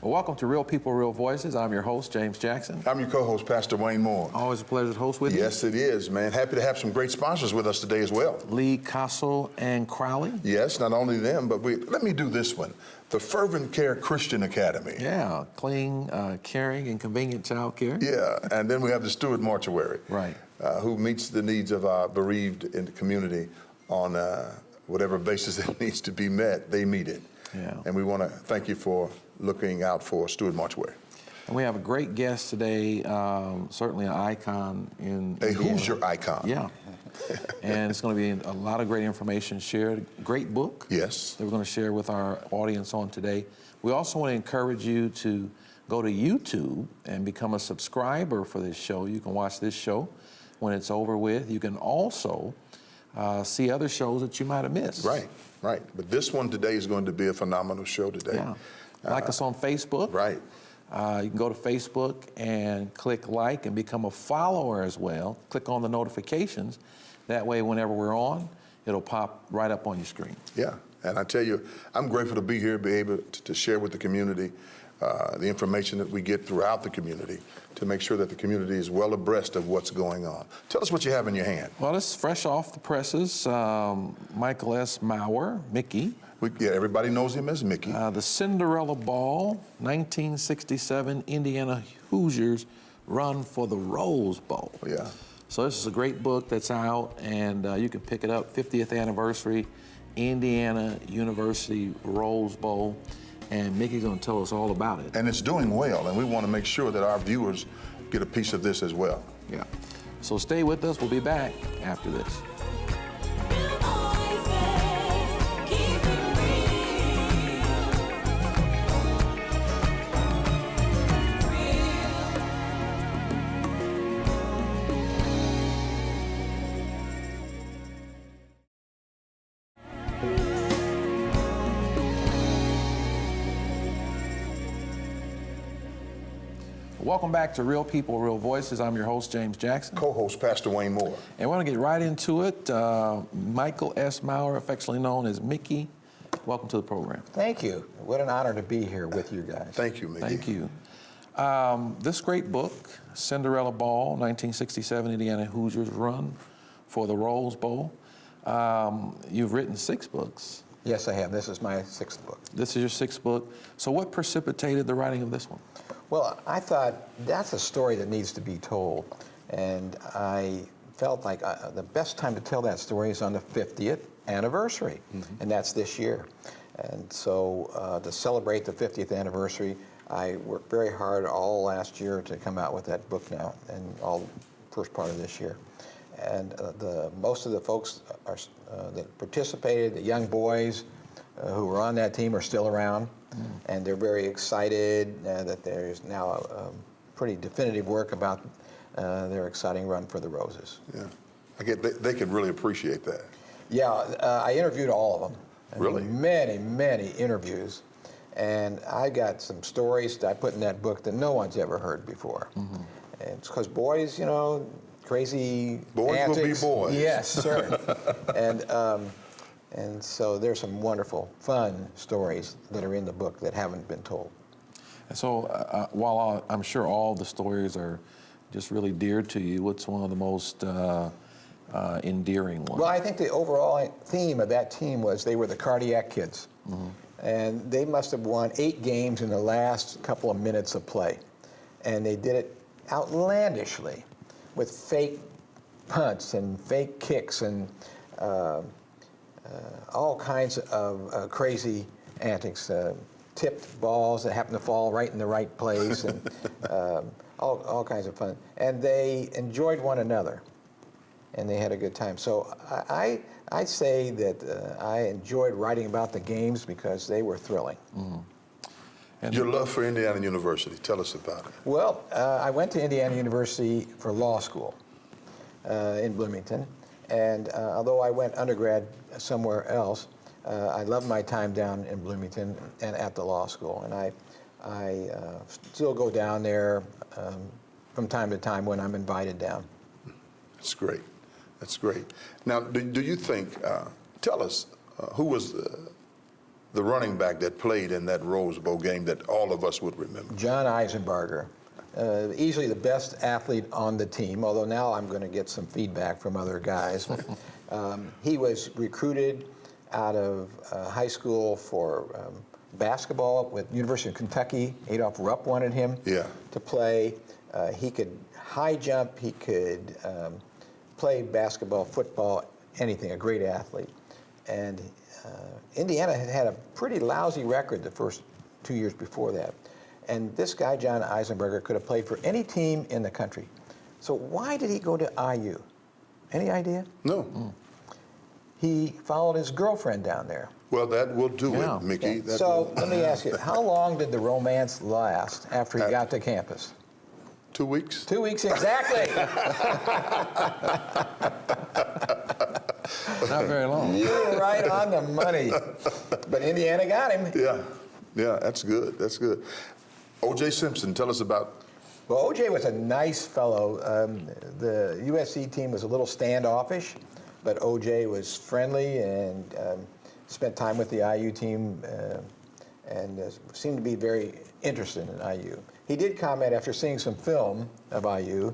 Well, welcome to Real People, Real Voices. I'm your host, James Jackson. I'm your co-host, Pastor Wayne Moore. Always a pleasure to host with you. Yes, it is, man. Happy to have some great sponsors with us today as well. Lee Castle and Crowley. Yes, not only them, but let me do this one. The Fervent Care Christian Academy. Yeah, clean, caring, and convenient child care. Yeah, and then we have the Stewart Mortuary. Right. Who meets the needs of our bereaved in the community on whatever basis it needs to be met, they meet it. Yeah. And we want to thank you for looking out for Stewart Mortuary. And we have a great guest today, certainly an icon in Hey, Indiana. who's your icon? Yeah. And it's going to be a lot of great information shared. Great book. Yes. That we're going to share with our audience on today. We also want to encourage you to go to YouTube and become a subscriber for this show. You can watch this show when it's over with. You can also see other shows that you might have missed. Right, right. But this one today is going to be a phenomenal show today. Yeah. Like us on Facebook. Right. You can go to Facebook and click like and become a follower as well. Click on the notifications. That way, whenever we're on, it'll pop right up on your screen. Yeah, and I tell you, I'm grateful to be here, be able to share with the community the information that we get throughout the community to make sure that the community is well abreast of what's going on. Tell us what you have in your hand. Well, it's fresh off the presses. Michael S. Maurer, Mickey. Yeah, everybody knows him as Mickey. The Cinderella Ball, 1967 Indiana Hoosiers run for the Rose Bowl. Yeah. So this is a great book that's out, and you can pick it up, 50th anniversary, Indiana University Rose Bowl, and Mickey's gonna tell us all about it. And it's doing well, and we want to make sure that our viewers get a piece of this as well. Yeah. So stay with us, we'll be back after this. Welcome back to Real People, Real Voices. I'm your host, James Jackson. Co-host, Pastor Wayne Moore. And we're going to get right into it. Michael S. Maurer, affectionately known as Mickey, welcome to the program. Thank you. What an honor to be here with you guys. Thank you, Mickey. Thank you. This great book, Cinderella Ball, 1967 Indiana Hoosiers run for the Rose Bowl. You've written 6 books. Yes, I have. This is my 6th book. This is your 6th book. So what precipitated the writing of this one? Well, I thought that's a story that needs to be told. And I felt like the best time to tell that story is on the 50th anniversary. Mm-hmm. And that's this year. And so to celebrate the 50th anniversary, I worked very hard all last year to come out with that book now, and all first part of this year. And most of the folks that participated, the young boys who were on that team, are still around, and they're very excited that there's now a pretty definitive work about their exciting run for the Roses. Yeah, they could really appreciate that. Yeah, I interviewed all of them. Really? Many, many interviews, and I got some stories that I put in that book that no one's ever heard before. Mm-hmm. And it's because boys, you know, crazy boys antics. will be boys. Yes, sir. And so there's some wonderful, fun stories that are in the book that haven't been told. And so while I'm sure all the stories are just really dear to you, what's one of the most endearing ones? Well, I think the overall theme of that team was they were the cardiac kids. Mm-hmm. And they must have won 8 games in the last couple of minutes of play. And they did it outlandishly with fake punts and fake kicks and all kinds of crazy antics, tipped balls that happened to fall right in the right place, and all kinds of fun. And they enjoyed one another, and they had a good time. So I say that I enjoyed writing about the games because they were thrilling. Mm-hmm. And Your love for Indiana University, tell us about it. Well, I went to Indiana University for law school in Bloomington. And although I went undergrad somewhere else, I loved my time down in Bloomington and at the law school. And I still go down there from time to time when I'm invited down. That's great. That's great. Now, do you think, tell us, who was the running back that played in that Rose Bowl game that all of us would remember? John Eisenbarger, easily the best athlete on the team, although now I'm going to get some feedback from other guys. He was recruited out of high school for basketball with University of Kentucky. Adolph Rupp wanted him to play. He could high jump, he could play basketball, football, anything, a great athlete. And Indiana had had a pretty lousy record the first 2 years before that. And this guy, John Eisenbarger, could have played for any team in the country. So why did he go to IU? Any idea? No. He followed his girlfriend down there. Well, that will do Yeah. it, Mickey. That So will- let me ask you, how long did the romance last after he got to campus? 2 weeks? 2 weeks exactly. Not very long. You were right on the money. But Indiana got him. Yeah, that's good. That's good. O.J. Simpson, tell us about. Well, O.J. was a nice fellow. The USC team was a little standoffish, but O.J. was friendly and spent time with the IU team and seemed to be very interested in IU. He did comment after seeing some film of IU.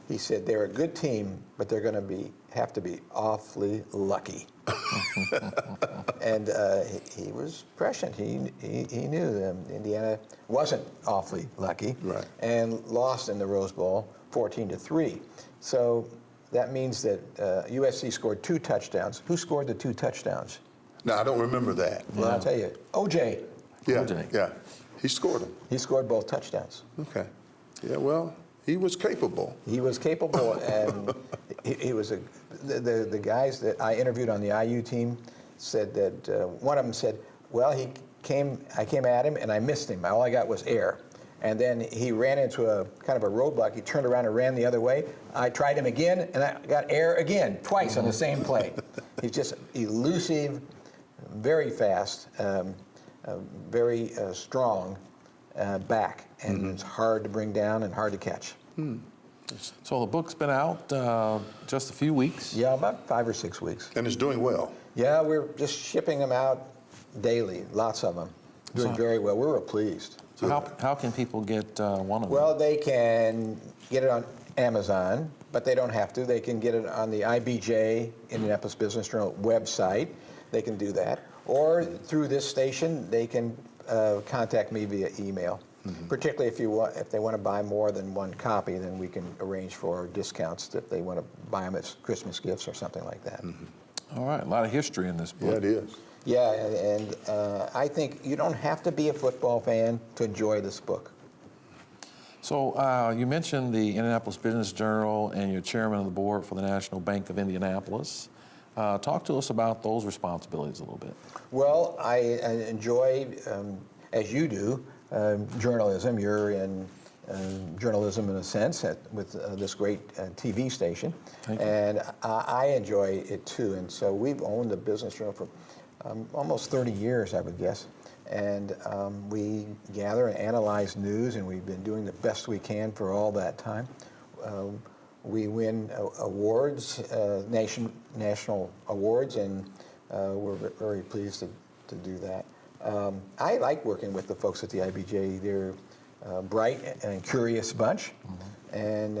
He said they're a good team, but they're going to have to be awfully lucky. And he was prescient. He knew Indiana wasn't awfully lucky, Right. and lost in the Rose Bowl 14-3. So that means that USC scored 2 touchdowns. Who scored the 2 touchdowns? Now, I don't remember that. Well, I'll tell you, OJ. Yeah, O.J. yeah. He scored them. He scored both touchdowns. Okay. Yeah, well, he was capable. He was capable, and he was the guys that I interviewed on the IU team said that one of them said, well, I came at him and I missed him. All I got was air. And then he ran into a kind of a roadblock. He turned around and ran the other way. I tried him again, and I got air again, twice on the same play. He's just elusive, very fast, very strong back, and it's hard to bring down and hard to catch. So the book's been out just a few weeks. Yeah, about 5 or 6 weeks. And is doing well. Yeah, we're just shipping them out daily, lots of them. Doing very well. We were pleased. So how can people get one of them? Well, they can get it on Amazon, but they don't have to. They can get it on the IBJ, Indianapolis Business Journal website. They can do that. Or through this station, they can contact me via email. Particularly if they want to buy more than one copy, then we can arrange for discounts if they want to buy them as Christmas gifts or something like that. All right, a lot of history in this book. Yeah, it is. Yeah, and I think you don't have to be a football fan to enjoy this book. So you mentioned the Indianapolis Business Journal, and you're chairman of the board for the National Bank of Indianapolis. Talk to us about those responsibilities a little bit. Well, I enjoy, as you do, journalism. You're in journalism in a sense with this great TV station. Thank you. And I enjoy it too. And so we've owned the Business Journal for almost 30 years, I would guess. And we gather and analyze news, and we've been doing the best we can for all that time. We win awards, national awards, and we're very pleased to do that. I like working with the folks at the IBJ. They're bright and curious bunch, and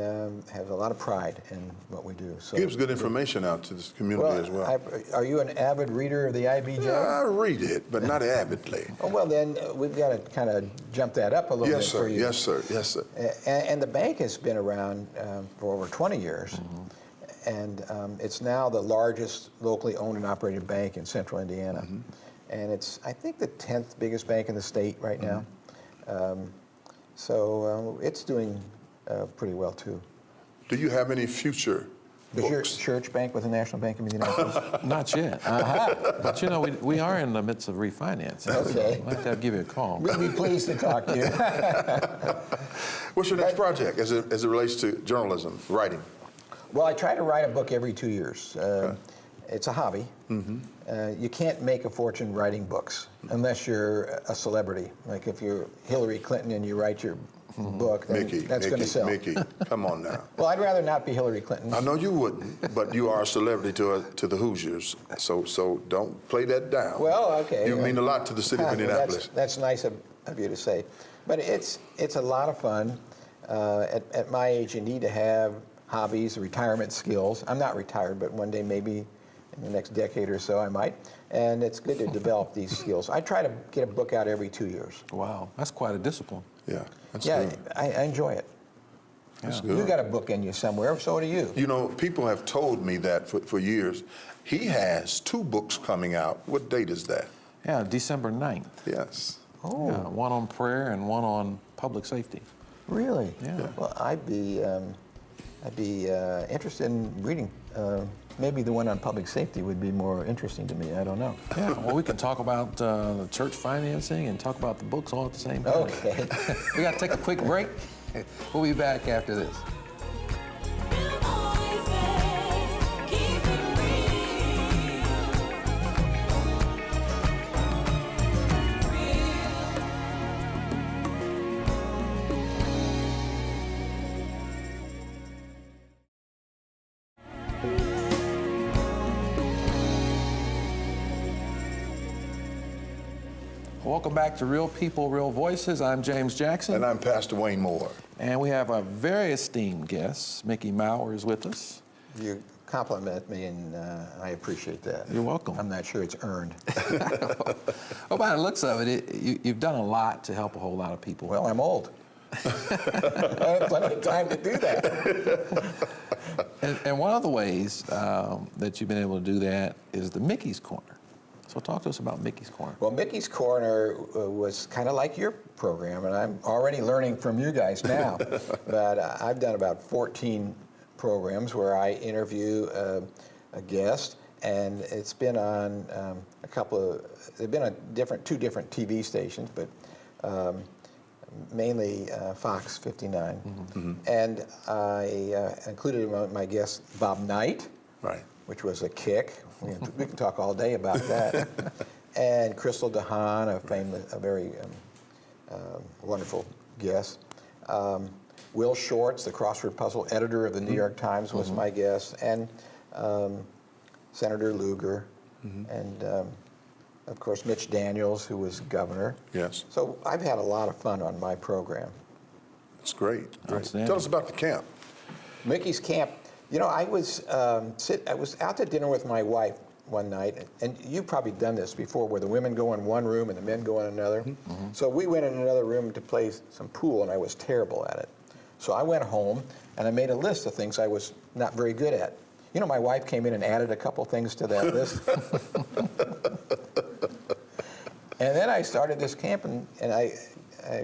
have a lot of pride in what we do. So Gives good information out to this community as well. Are you an avid reader of the IBJ? I read it, but not avidly. Oh, well, then we've got to kind of jump that up a little Yes, bit sir. for you. Yes, sir. Yes, sir. And the bank has been around for over 20 years, and it's now the largest locally owned and operated bank in central Indiana. And it's, I think, the 10th biggest bank in the state right now. So it's doing pretty well, too. Do you have any future Does your books? church bank with the National Bank of Indianapolis? Not yet. But you know, we are in the midst of refinancing. Okay. I'd like to give you a call. We'd be pleased to talk to you. What's your next project as it relates to journalism, writing? Well, I try to write a book every 2 years. It's a hobby. You can't make a fortune writing books unless you're a celebrity. Like if you're Hillary Clinton and you write your book that's going to sell. Mickey, come on now. Well, I'd rather not be Hillary Clinton. I know you wouldn't, but you are a celebrity to the Hoosiers, so don't play that down. Well, okay. You mean a lot to the city of Well, Indianapolis. that's nice of you to say. But it's a lot of fun. At my age, you need to have hobbies, retirement skills. I'm not retired, but one day maybe in the next decade or so I might. And it's good to develop these skills. I try to get a book out every 2 years. Wow, that's quite a discipline. Yeah, that's Yeah, good. I enjoy it. That's You good. got a book in you somewhere, so do you. You know, people have told me that for years. He has 2 books coming out. What date is that? Yeah, December 9th. Yes. Oh, Yeah, one on prayer and one on public safety. really? Yeah. Well, I'd be interested in reading. Maybe the one on public safety would be more interesting to me. I don't know. Yeah, well, we can talk about the church financing and talk about the books all at the same time. Okay. We got to take a quick break. We'll be back after this. Welcome back to Real People, Real Voices. I'm James Jackson. And I'm Pastor Wayne Moore. And we have a very esteemed guest. Mickey Maurer is with us. You compliment me, and I appreciate that. You're welcome. I'm not sure it's earned. Well, by the looks of it, you've done a lot to help a whole lot of people. Well, I'm old. I have plenty of time to do that. And one of the ways that you've been able to do that is the Mickey's Corner. So talk to us about Mickey's Corner. Well, Mickey's Corner was kind of like your program, and I'm already learning from you guys now. But I've done about 14 programs where I interview a guest, and it's been on they've been on two different TV stations, but mainly Fox 59. Mm-hmm. And I included among my guests Bob Knight, Right. which was a kick. We can talk all day about that. And Crystal DeHaan, a very wonderful guest. Will Shorts, the crossword puzzle editor of the New York Times, was my guest, and Senator Lugar, and of course Mitch Daniels, who was governor. Yes. So I've had a lot of fun on my program. It's great. Outstanding. Tell us about the camp. Mickey's Camp. You know, I was out to dinner with my wife one night, and you've probably done this before, where the women go in one room and the men go in another. So we went in another room to play some pool, and I was terrible at it. So I went home and I made a list of things I was not very good at. You know, my wife came in and added a couple things to that list. And then I started this camp, and I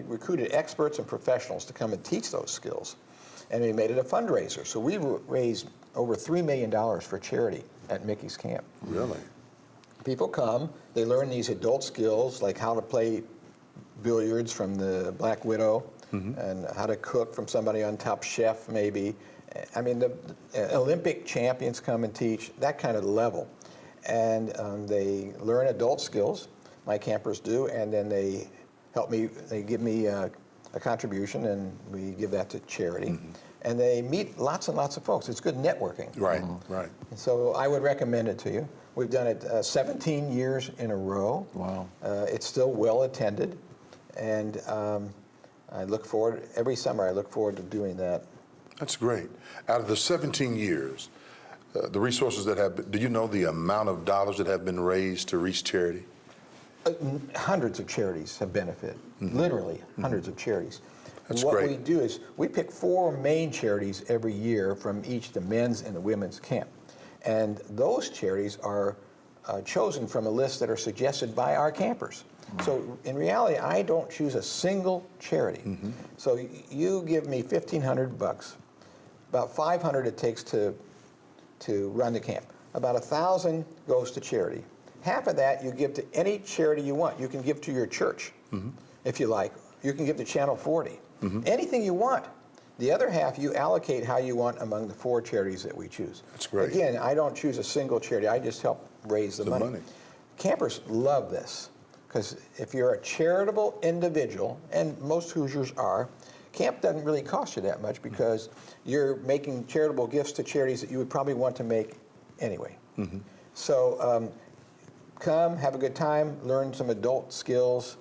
recruited experts and professionals to come and teach those skills. And we made it a fundraiser. So we raised over $3 million for charity at Mickey's Camp. Really? People come, they learn these adult skills, like how to play billiards from the Black Widow, and how to cook from somebody on Top Chef, maybe. I mean, the Olympic champions come and teach, that kind of level. And they learn adult skills, my campers do, and then they help me, they give me a contribution, and we give that to charity. And they meet lots and lots of folks. It's good networking. Right, right. And so I would recommend it to you. We've done it 17 years in a row. Wow. It's still well attended, and I look forward, every summer I look forward to doing that. That's great. Out of the 17 years, the resources that have been, do you know the amount of dollars that have been raised to reach charity? Hundreds of charities have benefited, literally hundreds of charities. That's What great. we do is we pick 4 main charities every year from each the men's and the women's camp. And those charities are chosen from a list that are suggested by our campers. So in reality, I don't choose a single charity. So you give me $1,500, about $500 it takes to run the camp. About $1,000 goes to charity. Half of that you give to any charity you want. You can give to your church, if you like. You can give to Channel 40. Anything you want. The other half you allocate how you want among the 4 charities that we choose. That's great. Again, I don't choose a single charity. I just help raise the money. Campers love this, because if you're a charitable individual, and most Hoosiers are, camp doesn't really cost you that much because you're making charitable gifts to charities that you would probably want to make anyway. So come, have a good time, learn some adult skills.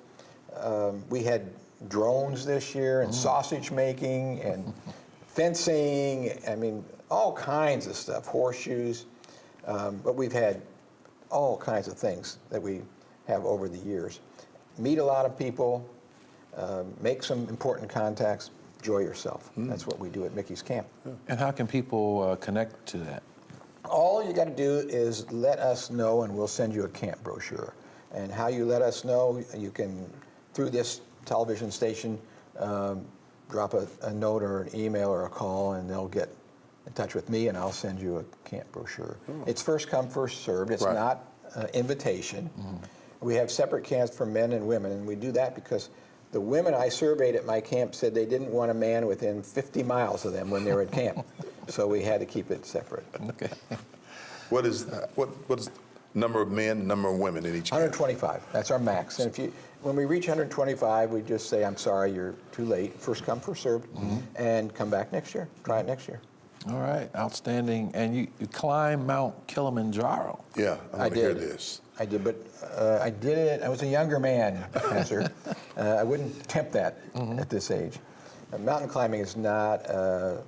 We had drones this year and sausage making and fencing, I mean, all kinds of stuff, horseshoes. But we've had all kinds of things that we have over the years. Meet a lot of people, make some important contacts, enjoy yourself. That's what we do at Mickey's Camp. And how can people connect to that? All you got to do is let us know, and we'll send you a camp brochure. And how you let us know, you can, through this television station, drop a note or an email or a call, and they'll get in touch with me, and I'll send you a camp brochure. It's first come, first served. It's Right. not invitation. We have separate camps for men and women, and we do that because the women I surveyed at my camp said they didn't want a man within 50 miles of them when they were at camp. So we had to keep it separate. Okay. What is number of men, number of women in each camp? 125. That's our max. And when we reach 125, we just say, I'm sorry, you're too late. First come, first served. And come back next year. Try it next year. All right, outstanding. And you climb Mount Kilimanjaro. Yeah, I I want to hear did. this. I did, but I did it. I was a younger man, Pastor. I wouldn't attempt that at this age. Mountain climbing is not a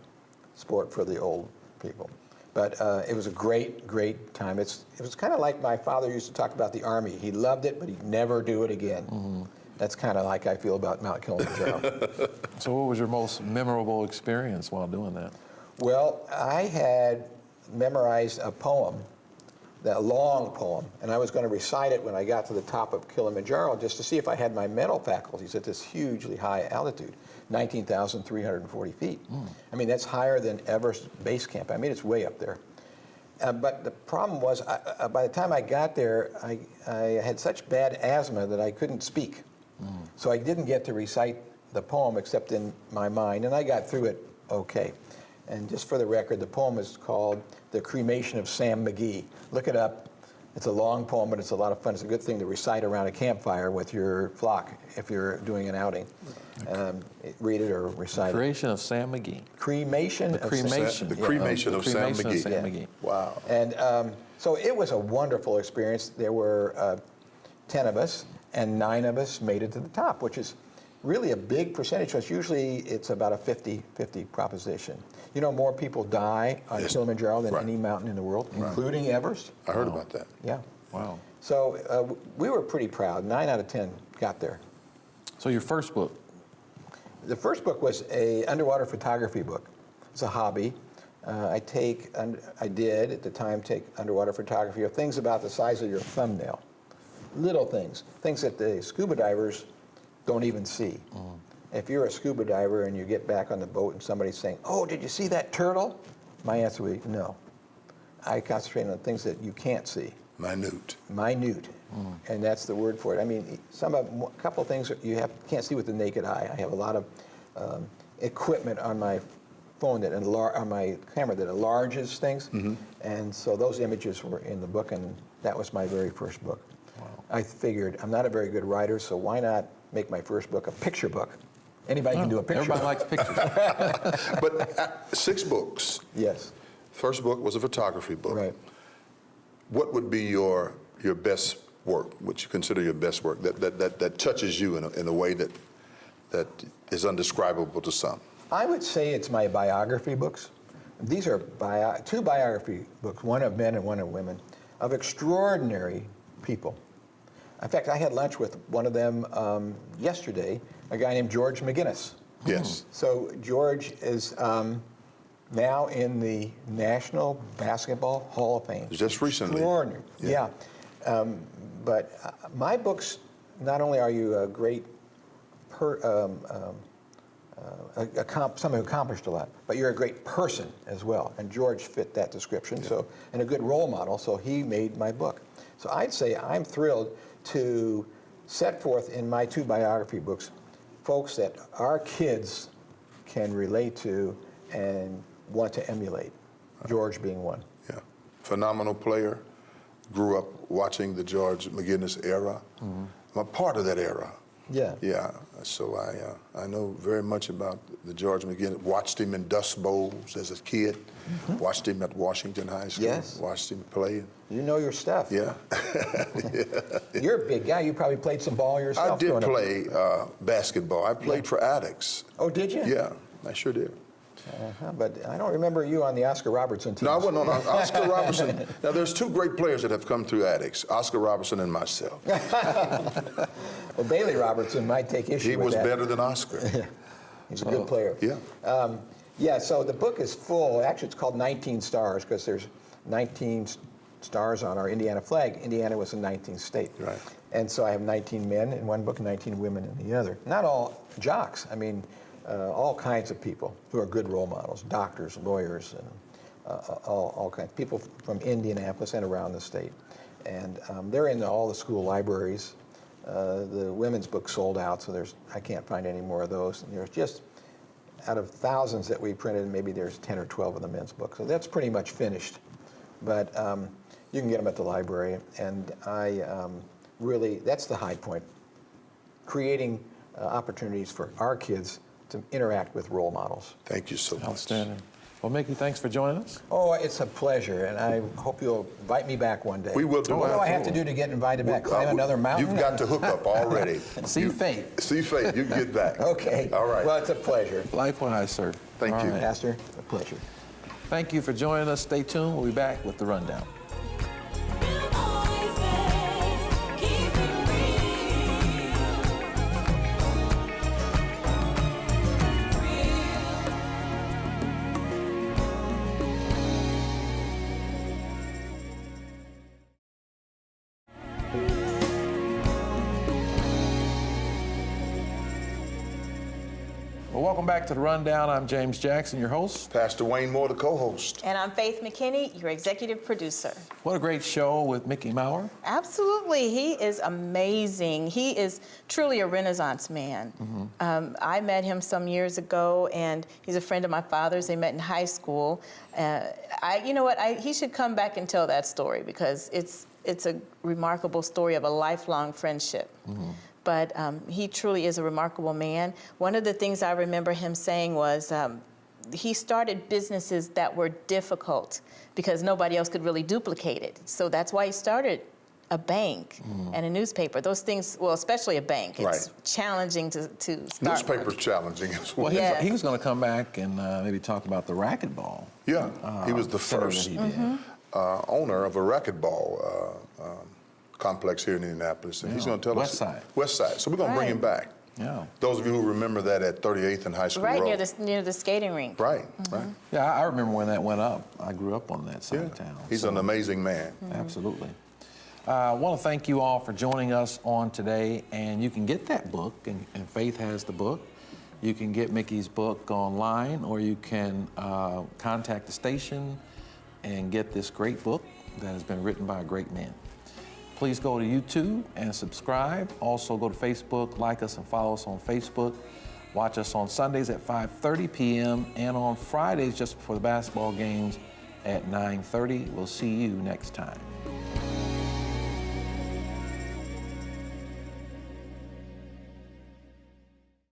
sport for the old people. But it was a great, great time. It was kind of like my father used to talk about the Army. He loved it, but he'd never do it again. That's kind of like I feel about Mount Kilimanjaro. So what was your most memorable experience while doing that? Well, I had memorized a poem, that long poem, and I was going to recite it when I got to the top of Kilimanjaro just to see if I had my mental faculties at this hugely high altitude, 19,340 feet. I mean, that's higher than Everest Base Camp. I mean, it's way up there. But the problem was, by the time I got there, I had such bad asthma that I couldn't speak. So I didn't get to recite the poem except in my mind, and I got through it okay. And just for the record, the poem is called The Cremation of Sam McGee. Look it up. It's a long poem, but it's a lot of fun. It's a good thing to recite around a campfire with your flock if you're doing an outing. Read it or recite it. Creation of Sam McGee. Cremation The of cremation. The cremation of Sam cremation of McGee. Sam Yeah. McGee. Wow. And so it was a wonderful experience. There were 10 of us, and 9 of us made it to the top, which is really a big percentage. Because usually it's about a 50-50 proposition. You know, more people die on Yes. Kilimanjaro than Right. any mountain in the world, including Everest. I heard about that. Yeah. Wow. So we were pretty proud. 9 out of 10 got there. So your first book, The first book was a underwater photography book. It's a hobby. I did at the time take underwater photography of things about the size of your thumbnail. Little things that the scuba divers don't even see. If you're a scuba diver and you get back on the boat and somebody's saying, "Oh, did you see that turtle?" My answer would be no. I concentrate on things that you can't see. Minute. Minute, and that's the word for it. I mean, a couple of things that you can't see with the naked eye. I have a lot of equipment on my phone on my camera that enlarges things, and so those images were in the book, and that was my very first book. Wow. I figured I'm not a very good writer, so why not make my first book a picture book? Anybody can do a picture everybody book. likes pictures. But 6 books. Yes, First book was a photography book. right. What would be your best work, what you consider your best work, that touches you in a way that is undescribable to some? I would say it's my biography books. These are 2 biography books, one of men and one of women, of extraordinary people. In fact, I had lunch with one of them yesterday, a guy named George McGinnis. Yes. So George is now in the National Basketball Hall of Fame. Just recently. Extraordinary. Yeah. But my books, not only are you a great someone who accomplished a lot, but you're a great person as well. And George fit that description, so, and a good role model, so he made my book. So I'd say I'm thrilled to set forth in my 2 biography books folks that our kids can relate to and want to emulate, George being one. Yeah. Phenomenal player. Grew up watching the George McGinnis era. I'm a part of that era. Yeah. Yeah, so I know very much about the George McGinnis. Watched him in Dust Bowls as a kid. Watched him at Washington High School. Yes. Watched him play. You know your stuff. Yeah. You're a big guy. You probably played some ball yourself. I did growing up. play basketball. I played for Addicts. Oh, did you? Yeah, I sure did. But I don't remember you on the Oscar Robertson team. No, I wasn't on Oscar Robertson. Now, there's two great players that have come through Addicts, Oscar Robertson and myself. Well, Bailey Robertson might take issue He with was that. better than Oscar. He's a good player. Yeah. Yeah, so the book is full. Actually, it's called 19 Stars because there's 19 stars on our Indiana flag. Indiana was the 19th state. Right. And so I have 19 men in one book and 19 women in the other. Not all jocks. I mean, all kinds of people who are good role models, doctors, lawyers, and all kinds of people from Indianapolis and around the state. And they're in all the school libraries. The women's book sold out, so I can't find any more of those. And there's just, out of thousands that we printed, maybe there's 10 or 12 of the men's book. So that's pretty much finished. But you can get them at the library. And really, that's the high point, creating opportunities for our kids to interact with role models. Thank you so much. Outstanding. Well, Mickey, thanks for joining us. Oh, it's a pleasure, and I hope you'll invite me back one day. We will do. What do I have to do to get invited back? Climb another mountain? You've got to hook up already. See Faith. See Faith. You can get back. Okay. All right. Well, it's a pleasure. Likewise, sir. Thank All you. right. Pastor, a pleasure. Thank you for joining us. Stay tuned. We'll be back with the rundown. Well, welcome back to the rundown. I'm James Jackson, your host. Pastor Wayne Moore, the co-host. And I'm Faith McKinney, your executive producer. What a great show with Mickey Maurer. Absolutely. He is amazing. He is truly a Renaissance man. I met him some years ago, and he's a friend of my father's. They met in high school. You know what? He should come back and tell that story because it's a remarkable story of a lifelong friendship. But he truly is a remarkable man. One of the things I remember him saying was he started businesses that were difficult because nobody else could really duplicate it. So that's why he started a bank and a newspaper. Those things, well, especially a bank, it's Right. challenging to start. Newspaper's challenging as well. Well, Yeah. he was going to come back and maybe talk about the racquetball. Yeah, he was the center that first he did. owner of a racquetball complex here in Indianapolis, and he's going to tell us. Westside. Westside. So we're going to bring him back. Yeah. Those of you who remember that at 38th and High School Right Road. near the skating rink. Right, right. Yeah, I remember when that went up. I grew up on that side Yeah. of town. He's so- an amazing man. Absolutely. I want to thank you all for joining us on today, and you can get that book, and Faith has the book. You can get Mickey's book online, or you can contact the station and get this great book that has been written by a great man. Please go to YouTube and subscribe. Also go to Facebook, like us and follow us on Facebook. Watch us on Sundays at 5:30 p.m. and on Fridays just before the basketball games at 9:30. We'll see you next time.